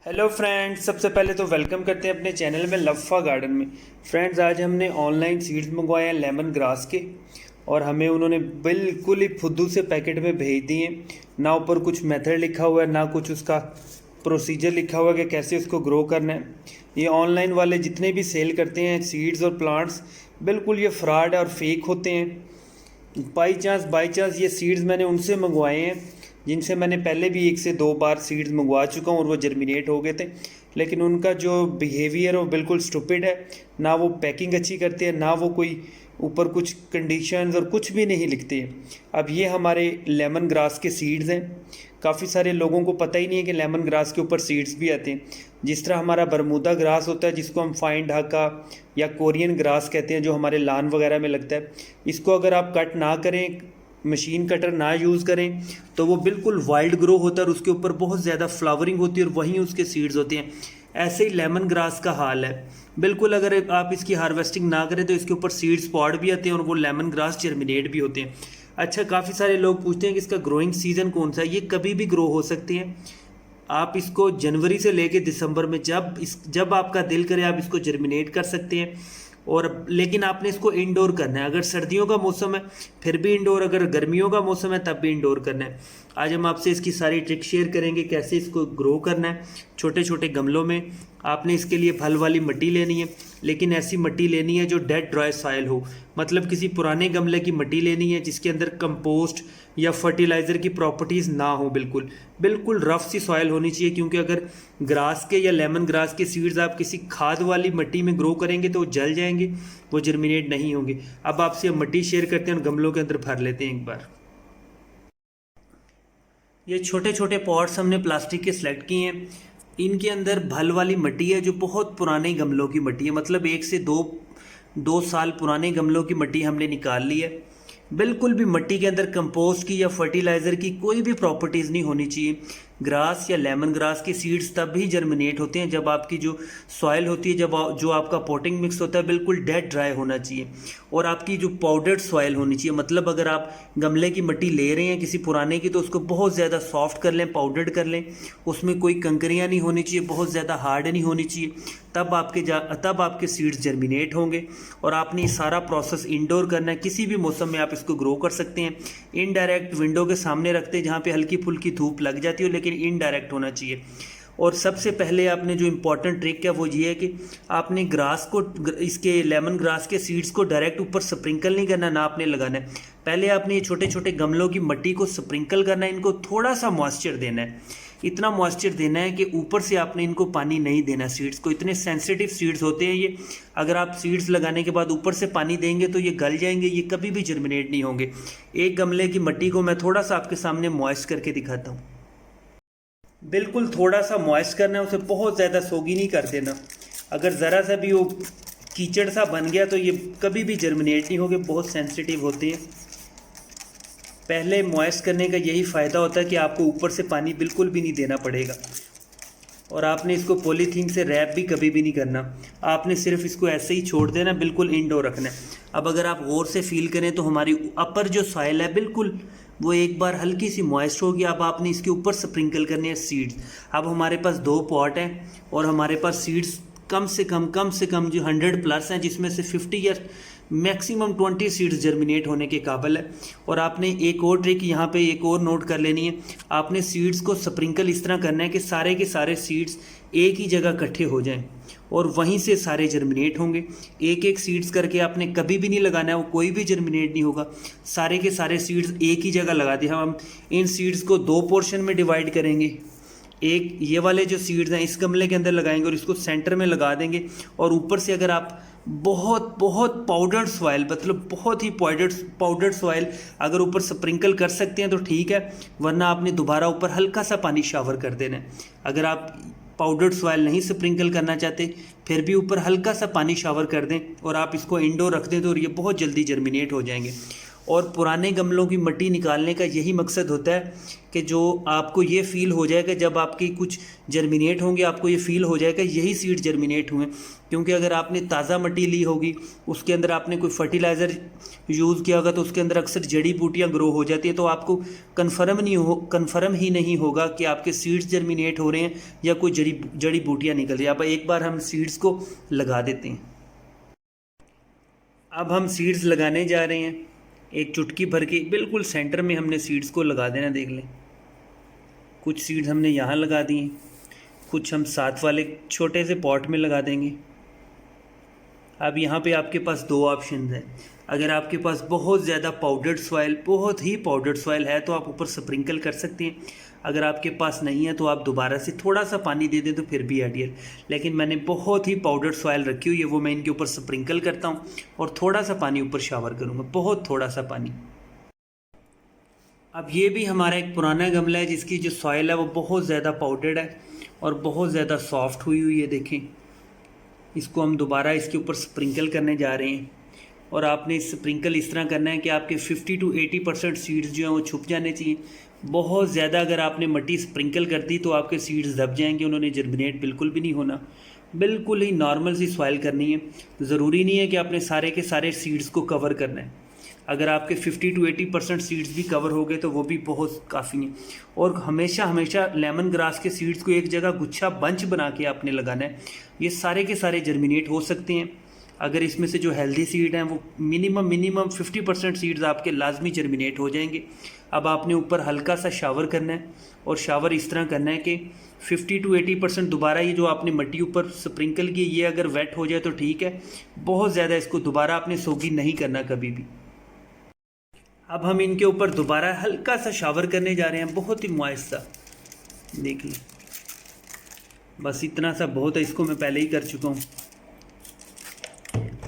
Hello friends, सबसे पहले तो वेलकम करते हैं अपने चैनल में लफ़ा गार्डन में। फ्रेंड्स, आज हमने ऑनलाइन सीड्स मंगवाए हैं लेमन ग्रास के, और हमें उन्होंने बिल्कुल ही फुद्दू से पैकेट में भेज दिए। ना ऊपर कुछ मेथड लिखा हुआ है, ना कुछ उसका प्रोसीजर लिखा हुआ है कि कैसे उसको ग्रो करना है। ये ऑनलाइन वाले जितने भी सेल करते हैं सीड्स और प्लांट्स, बिल्कुल ये फ्रॉड और फेक होते हैं। बाई चांस ये सीड्स मैंने उनसे मंगवाए हैं जिनसे मैंने पहले भी 1 से 2 बार सीड्स मंगवा चुका हूँ और वो जर्मिनेट हो गए थे, लेकिन उनका जो बिहेवियर है वो बिल्कुल स्टूपिड है। ना वो पैकिंग अच्छी करते हैं, ना वो कोई ऊपर कुछ कंडीशंस और कुछ भी नहीं लिखते हैं। अब ये हमारे लेमन ग्रास के सीड्स हैं। काफ़ी सारे लोगों को पता ही नहीं है कि लेमन ग्रास के ऊपर सीड्स भी आते हैं। जिस तरह हमारा बरमूदा ग्रास होता है, जिसको हम फाइन ढाका या कोरियन ग्रास कहते हैं, जो हमारे लान वगैरह में लगता है, इसको अगर आप कट ना करें, मशीन कटर ना यूज़ करें, तो वो बिल्कुल वाइल्ड ग्रो होता है और उसके ऊपर बहुत ज़्यादा फ्लावरिंग होती है और वहीं उसके सीड्स होते हैं। ऐसे ही लेमन ग्रास का हाल है बिल्कुल। अगर आप इसकी हार्वेस्टिंग ना करें तो इसके ऊपर सीड स्पॉट भी आते हैं और वो लेमन ग्रास जर्मिनेट भी होते हैं। अच्छा, काफ़ी सारे लोग पूछते हैं कि इसका ग्रोइंग सीज़न कौन सा है। ये कभी भी ग्रो हो सकते हैं। आप इसको जनवरी से लेके दिसंबर में जब आपका दिल करे आप इसको जर्मिनेट कर सकते हैं। और लेकिन आपने इसको इंडोर करना है। अगर सर्दियों का मौसम है फिर भी इंडोर, अगर गर्मियों का मौसम है तब भी इंडोर करना है। आज हम आपसे इसकी सारी ट्रिक शेयर करेंगे कैसे इसको ग्रो करना है। छोटे छोटे गमलों में आपने इसके लिए फल वाली मिट्टी लेनी है, लेकिन ऐसी मिट्टी लेनी है जो डेड ड्राई सॉइल हो। मतलब किसी पुराने गमले की मिट्टी लेनी है जिसके अंदर कंपोस्ट या फर्टिलाइज़र की प्रॉपर्टीज़ ना हो। बिल्कुल बिल्कुल रफ सी सॉइल होनी चाहिए, क्योंकि अगर ग्रास के या लेमन ग्रास के सीड्स आप किसी खाद वाली मिट्टी में ग्रो करेंगे तो वो जल जाएंगे, वो जर्मिनेट नहीं होंगे। अब आपसे मिट्टी शेयर करते हैं और गमलों के अंदर भर लेते हैं एक बार। ये छोटे छोटे पॉट्स हमने प्लास्टिक के सेलेक्ट किए हैं। इनके अंदर भल वाली मिट्टी है जो बहुत पुराने गमलों की मिट्टी है। मतलब 1 से 2 साल पुराने गमलों की मिट्टी हमने निकाल ली है। बिल्कुल भी मिट्टी के अंदर कंपोस्ट की या फर्टिलाइज़र की कोई भी प्रॉपर्टीज़ नहीं होनी चाहिए। ग्रास या लेमन ग्रास के सीड्स तब ही जर्मिनेट होते हैं जब आपकी जो सॉइल होती है, जो आपका पोटिंग मिक्स होता है, बिल्कुल डेड ड्राई होना चाहिए। और आपकी जो पाउडर्ड सॉइल होनी चाहिए। मतलब अगर आप गमले की मिट्टी ले रहे हैं किसी पुराने की, तो उसको बहुत ज़्यादा सॉफ्ट कर लें, पाउडर्ड कर लें। उसमें कोई कंकरियाँ नहीं होनी चाहिए, बहुत ज़्यादा हार्ड नहीं होनी चाहिए। तब आपके सीड्स जर्मिनेट होंगे। और आपने ये सारा प्रोसेस इंडोर करना है। किसी भी मौसम में आप इसको ग्रो कर सकते हैं। इनडायरेक्ट विंडो के सामने रखते हैं जहाँ पे हल्की फुल्की धूप लग जाती हो, लेकिन इनडायरेक्ट होना चाहिए। और सबसे पहले आपने जो इम्पोर्टेंट ट्रिक है वो ये है कि आपने ग्रास को, इसके लेमन ग्रास के सीड्स को डायरेक्ट ऊपर स्प्रिंकल नहीं करना, ना आपने लगाना है। पहले आपने ये छोटे छोटे गमलों की मिट्टी को स्प्रिंकल करना है। इनको थोड़ा सा मॉइस्चर देना है। इतना मॉइस्चर देना है कि ऊपर से आपने इनको पानी नहीं देना। सीड्स को, इतने सेंसिटिव सीड्स होते हैं ये, अगर आप सीड्स लगाने के बाद ऊपर से पानी देंगे तो ये गल जाएंगे, ये कभी भी जर्मिनेट नहीं होंगे। एक गमले की मिट्टी को मैं थोड़ा सा आपके सामने मॉइस्ट करके दिखाता हूँ। बिल्कुल थोड़ा सा मॉइस्ट करना है, उसे बहुत ज़्यादा सोगी नहीं कर देना। अगर ज़रा सा भी वो कीचड़ सा बन गया तो ये कभी भी जर्मिनेट नहीं होंगे, बहुत सेंसिटिव होते हैं। पहले मॉइस्ट करने का यही फ़ायदा होता है कि आपको ऊपर से पानी बिल्कुल भी नहीं देना पड़ेगा। और आपने इसको पॉलीथीन से रैप भी कभी भी नहीं करना। आपने सिर्फ इसको ऐसे ही छोड़ देना, बिल्कुल इंडोर रखना है। अब अगर आप गौर से फील करें तो हमारी अपर जो सॉइल है बिल्कुल वो एक बार हल्की सी मॉइस्ट होगी। अब आपने इसके ऊपर स्प्रिंकल करने हैं सीड्स। अब हमारे पास 2 पॉट हैं और हमारे पास सीड्स कम से कम जो 100 प्लस हैं, जिसमें से 50 या मैक्सिमम 20 सीड्स जर्मिनेट होने के काबिल है। और आपने एक और ट्रिक यहाँ पे एक और नोट कर लेनी है। आपने सीड्स को स्प्रिंकल इस तरह करना है कि सारे के सारे सीड्स एक ही जगह इकट्ठे हो जाएं और वहीं से सारे जर्मिनेट होंगे। एक एक सीड्स करके आपने कभी भी नहीं लगाना है, वो कोई भी जर्मिनेट नहीं होगा। सारे के सारे सीड्स एक ही जगह लगा दिए। हम इन सीड्स को 2 पोर्शन में डिवाइड करेंगे। एक ये वाले जो सीड्स हैं इस गमले के अंदर लगाएंगे और इसको सेंटर में लगा देंगे। और ऊपर से अगर आप बहुत बहुत पाउडर्ड सॉइल, मतलब बहुत ही पाउडर्ड सॉइल अगर ऊपर स्प्रिंकल कर सकते हैं तो ठीक है, वरना आपने दोबारा ऊपर हल्का सा पानी शावर कर देना है। अगर आप पाउडर्ड सॉइल नहीं स्प्रिंकल करना चाहते फिर भी ऊपर हल्का सा पानी शावर कर दें और आप इसको इंडोर रख दें तो ये बहुत जल्दी जर्मिनेट हो जाएंगे। और पुराने गमलों की मिट्टी निकालने का यही मकसद होता है कि जो आपको ये फ़ील हो जाएगा जब आपकी कुछ जर्मिनेट होंगे, आपको ये फ़ील हो जाएगा यही सीड जर्मिनेट हुए। क्योंकि अगर आपने ताज़ा मिट्टी ली होगी, उसके अंदर आपने कोई फर्टिलाइज़र यूज़ किया होगा, तो उसके अंदर अक्सर जड़ी बूटियाँ ग्रो हो जाती हैं, तो आपको कन्फर्म ही नहीं होगा कि आपके सीड्स जर्मिनेट हो रहे हैं या कोई जड़ी बूटियाँ निकल रही है। अब एक बार हम सीड्स को लगा देते हैं। अब हम सीड्स लगाने जा रहे हैं। एक चुटकी भर के बिल्कुल सेंटर में हमने सीड्स को लगा देना। देख लें, कुछ सीड्स हमने यहाँ लगा दिए, कुछ हम साथ वाले छोटे से पॉट में लगा देंगे। अब यहाँ पे आपके पास दो ऑप्शन हैं। अगर आपके पास बहुत ज़्यादा पाउडर्ड सॉइल, बहुत ही पाउडर्ड सॉइल है, तो आप ऊपर स्प्रिंकल कर सकते हैं। अगर आपके पास नहीं है तो आप दोबारा से थोड़ा सा पानी दे दें तो फिर भी आइडियल। लेकिन मैंने बहुत ही पाउडर्ड सॉइल रखी हुई है, वो मैं इनके ऊपर स्प्रिंकल करता हूँ और थोड़ा सा पानी ऊपर शावर करूँगा, बहुत थोड़ा सा पानी। अब ये भी हमारा एक पुराना गमला है जिसकी जो सॉइल है वो बहुत ज़्यादा पाउडर्ड है और बहुत ज़्यादा सॉफ्ट हुई हुई है। देखें, इसको हम दोबारा इसके ऊपर स्प्रिंकल करने जा रहे हैं। और आपने स्प्रिंकल इस तरह करना है कि आपके 50 to 80% सीड्स जो हैं वो छुप जाने चाहिए। बहुत ज़्यादा अगर आपने मिट्टी स्प्रिंकल कर दी तो आपके सीड्स दब जाएंगे, उन्होंने जर्मिनेट बिल्कुल भी नहीं होना। बिल्कुल ही नॉर्मल सी सॉइल करनी है। ज़रूरी नहीं है कि आपने सारे के सारे सीड्स को कवर करना है। अगर आपके 50 to 80% सीड्स भी कवर हो गए तो वो भी बहुत काफ़ी है। और हमेशा हमेशा लेमन ग्रास के सीड्स को एक जगह गुच्छा बंच बना के आपने लगाना है। ये सारे के सारे जर्मिनेट हो सकते हैं। अगर इसमें से जो हेल्दी सीड हैं वो मिनिमम 50% सीड्स आपके लाजमी जर्मिनेट हो जाएंगे। अब आपने ऊपर हल्का सा शावर करना है और शावर इस तरह करना है कि 50 to 80% दोबारा ये जो आपने मिट्टी ऊपर स्प्रिंकल की ये अगर वेट हो जाए तो ठीक है। बहुत ज़्यादा इसको दोबारा आपने सोगी नहीं करना कभी भी। अब हम इनके ऊपर दोबारा हल्का सा शावर करने जा रहे हैं, बहुत ही मॉइस्ट सा। देख लें, बस इतना सा बहुत है, इसको मैं पहले ही कर चुका हूँ।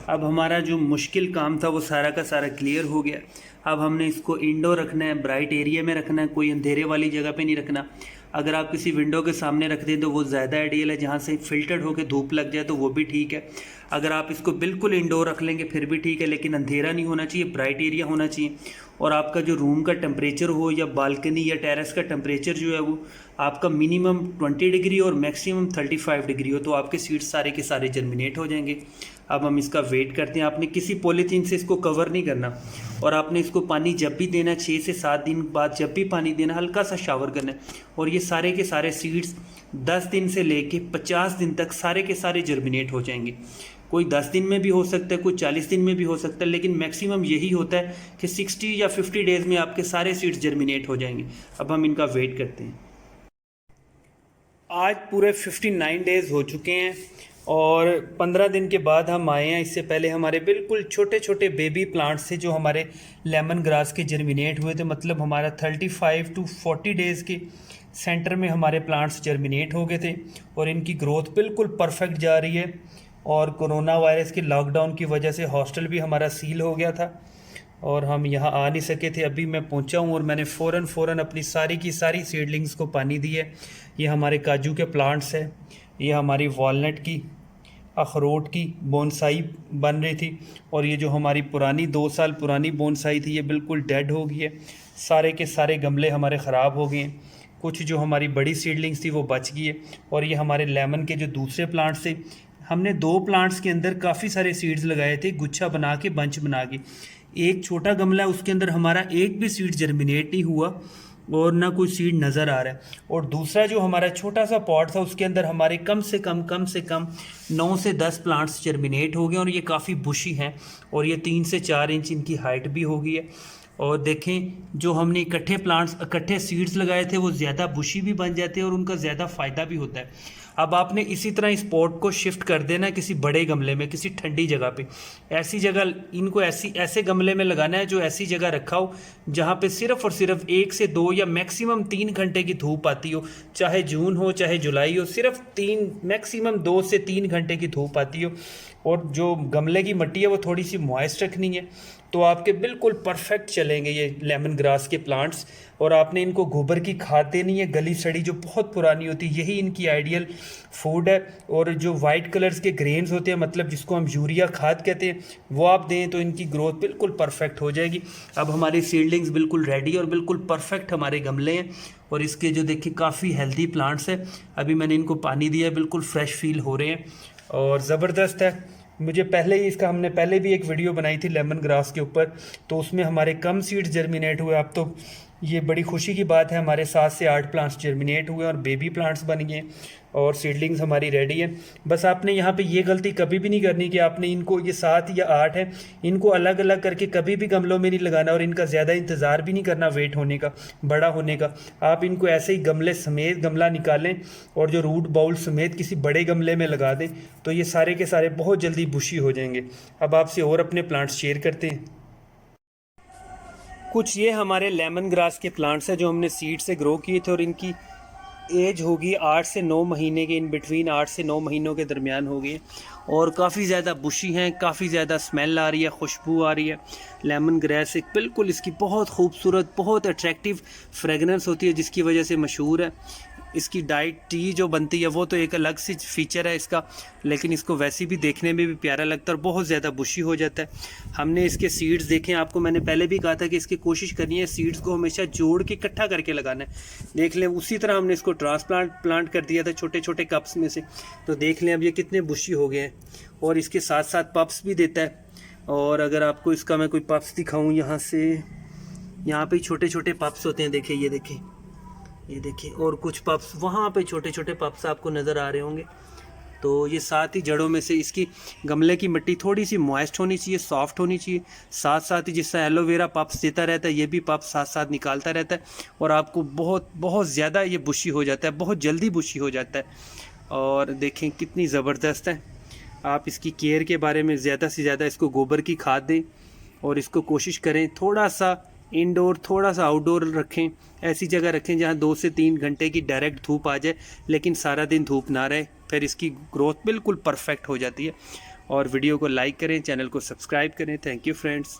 अब हमारा जो मुश्किल काम था वो सारा का सारा क्लियर हो गया। अब हमने इसको इंडोर रखना है, ब्राइट एरिया में रखना है, कोई अंधेरे वाली जगह पे नहीं रखना। अगर आप किसी विंडो के सामने रख दें तो वो ज़्यादा आइडियल है, जहाँ से फिल्टर्ड होकर धूप लग जाए तो वो भी ठीक है। अगर आप इसको बिल्कुल इंडोर रख लेंगे फिर भी ठीक है, लेकिन अंधेरा नहीं होना चाहिए, ब्राइट एरिया होना चाहिए। और आपका जो रूम का टेम्परेचर हो या बालकनी या टेरेस का टेम्परेचर जो है वो आपका मिनिमम 20 डिग्री और मैक्सिमम 35 डिग्री हो, तो आपके सीड्स सारे के सारे जर्मिनेट हो जाएंगे। अब हम इसका वेट करते हैं। आपने किसी पॉलीथीन से इसको कवर नहीं करना और आपने इसको पानी जब भी देना, 6 से 7 दिन बाद जब भी पानी देना, हल्का सा शावर करना है। और ये सारे के सारे सीड्स 10 दिन से लेके 50 दिन तक सारे के सारे जर्मिनेट हो जाएंगे। कोई 10 दिन में भी हो सकता है, कोई 40 दिन में भी हो सकता है, लेकिन मैक्सिमम यही होता है कि 60 या 50 डेज़ में आपके सारे सीड्स जर्मिनेट हो जाएंगे। अब हम इनका वेट करते हैं। आज पूरे 59 डेज़ हो चुके हैं और 15 दिन के बाद हम आए हैं। इससे पहले हमारे बिल्कुल छोटे छोटे बेबी प्लांट्स थे जो हमारे लेमन ग्रास के जर्मिनेट हुए थे। मतलब हमारा 35 to 40 डेज़ के सेंटर में हमारे प्लांट्स जर्मिनेट हो गए थे और इनकी ग्रोथ बिल्कुल परफेक्ट जा रही है। और कोरोना वायरस के लॉकडाउन की वजह से हॉस्टल भी हमारा सील हो गया था और हम यहाँ आ नहीं सके थे। अभी मैं पहुँचा हूँ और मैंने फ़ौरन अपनी सारी की सारी सीडलिंग्स को पानी दी है। ये हमारे काजू के प्लांट्स हैं, ये हमारी वॉलनट की, अखरोट की बोनसाई बन रही थी और ये जो हमारी पुरानी 2 साल पुरानी बोनसाई थी ये बिल्कुल डेड हो गई है। सारे के सारे गमले हमारे ख़राब हो गए हैं। कुछ जो हमारी बड़ी सीडलिंग्स थी वो बच गई है। और ये हमारे लेमन के जो दूसरे प्लांट्स थे, हमने 2 प्लांट्स के अंदर काफ़ी सारे सीड्स लगाए थे, गुच्छा बना के, बंच बना के। एक छोटा गमला है उसके अंदर हमारा एक भी सीड जर्मिनेट नहीं हुआ और ना कोई सीड नज़र आ रहा है। और दूसरा जो हमारा छोटा सा पॉट था उसके अंदर हमारे कम से कम 9 से 10 प्लांट्स जर्मिनेट हो गए और ये काफ़ी बुशी हैं और ये 3 से 4 इंच इनकी हाइट भी हो गई है। और देखें, जो हमने इकट्ठे सीड्स लगाए थे वो ज़्यादा बुशी भी बन जाते हैं और उनका ज़्यादा फ़ायदा भी होता है। अब आपने इसी तरह इस पॉट को शिफ्ट कर देना किसी बड़े गमले में, किसी ठंडी जगह पे। ऐसी जगह इनको ऐसे गमले में लगाना है जो ऐसी जगह रखा हो जहाँ पे सिर्फ़ और सिर्फ 1 से 2 या मैक्सिमम 3 घंटे की धूप आती हो। चाहे जून हो चाहे जुलाई हो, सिर्फ 3 मैक्सिमम 2 से 3 घंटे की धूप आती हो। और जो गमले की मिट्टी है वो थोड़ी सी मॉइस्ट रखनी है तो आपके बिल्कुल परफेक्ट चलेंगे ये लेमन ग्रास के प्लांट्स। और आपने इनको गोबर की खाद देनी है, गली सड़ी जो बहुत पुरानी होती है, यही इनकी आइडियल फूड है। और जो वाइट कलर्स के ग्रेन्स होते हैं, मतलब जिसको हम यूरिया खाद कहते हैं, वो आप दें तो इनकी ग्रोथ बिल्कुल परफेक्ट हो जाएगी। अब हमारी सीडलिंग्स बिल्कुल रेडी और बिल्कुल परफेक्ट हमारे गमले हैं। और इसके जो देखिए काफ़ी हेल्दी प्लांट्स है। अभी मैंने इनको पानी दिया, बिल्कुल फ्रेश फील हो रहे हैं और ज़बरदस्त है। मुझे पहले ही हमने पहले भी एक वीडियो बनाई थी लेमन ग्रास के ऊपर, तो उसमें हमारे कम सीड्स जर्मिनेट हुए। अब तो ये बड़ी खुशी की बात है, हमारे 7 से 8 प्लांट्स जर्मिनेट हुए और बेबी प्लांट्स बन गए और सीडलिंग्स हमारी रेडी है। बस आपने यहाँ पे ये गलती कभी भी नहीं करनी कि आपने इनको, ये 7 या 8 है, इनको अलग अलग करके कभी भी गमलों में नहीं लगाना और इनका ज़्यादा इंतज़ार भी नहीं करना वेट होने का, बड़ा होने का। आप इनको ऐसे ही गमले समेत गमला निकालें और जो रूट बाउल समेत किसी बड़े गमले में लगा दें, तो ये सारे के सारे बहुत जल्दी बुशी हो जाएंगे। अब आपसे और अपने प्लांट्स शेयर करते हैं। कुछ ये हमारे लेमन ग्रास के प्लांट्स हैं जो हमने सीड से ग्रो किए थे और इनकी एज होगी 8 से 9 महीने के, इन बिटवीन 8 से 9 महीनों के दरमियान होगी और काफ़ी ज़्यादा बुशी हैं, काफ़ी ज़्यादा स्मेल आ रही है, खुशबू आ रही है। लेमन ग्रास एक बिल्कुल इसकी बहुत खूबसूरत, बहुत अट्रैक्टिव फ्रेगनेंस होती है जिसकी वजह से मशहूर है। इसकी डाइट टी जो बनती है वो तो एक अलग सी फीचर है इसका, लेकिन इसको वैसे भी देखने में भी प्यारा लगता है और बहुत ज़्यादा बुशी हो जाता है। हमने इसके सीड्स देखें, आपको मैंने पहले भी कहा था कि इसकी कोशिश करनी है सीड्स को हमेशा जोड़ के इकट्ठा करके लगाना है। देख लें, उसी तरह हमने इसको प्लांट कर दिया था छोटे छोटे कप्स में से, तो देख लें अब ये कितने बुशी हो गए हैं। और इसके साथ साथ पप्स भी देता है। और अगर आपको इसका मैं कोई पप्स दिखाऊँ, यहाँ से, यहाँ पे छोटे छोटे पप्स होते हैं, देखिए ये देखिए और कुछ पप्स वहाँ पे छोटे छोटे पप्स आपको नज़र आ रहे होंगे। तो ये साथ ही जड़ों में से, इसकी गमले की मिट्टी थोड़ी सी मॉइस्ट होनी चाहिए, सॉफ्ट होनी चाहिए। साथ साथ ही जिससे एलोवेरा पप्स देता रहता है, ये भी पप्स साथ साथ निकालता रहता है और आपको बहुत बहुत ज़्यादा ये बुशी हो जाता है, बहुत जल्दी बुशी हो जाता है। और देखें कितनी ज़बरदस्त है। आप इसकी केयर के बारे में ज़्यादा से ज़्यादा इसको गोबर की खाद दें और इसको कोशिश करें थोड़ा सा इंडोर थोड़ा सा आउटडोर रखें, ऐसी जगह रखें जहाँ 2 से 3 घंटे की डायरेक्ट धूप आ जाए, लेकिन सारा दिन धूप ना रहे, फिर इसकी ग्रोथ बिल्कुल परफेक्ट हो जाती है। और वीडियो को लाइक करें, चैनल को सब्सक्राइब करें। Thank you friends.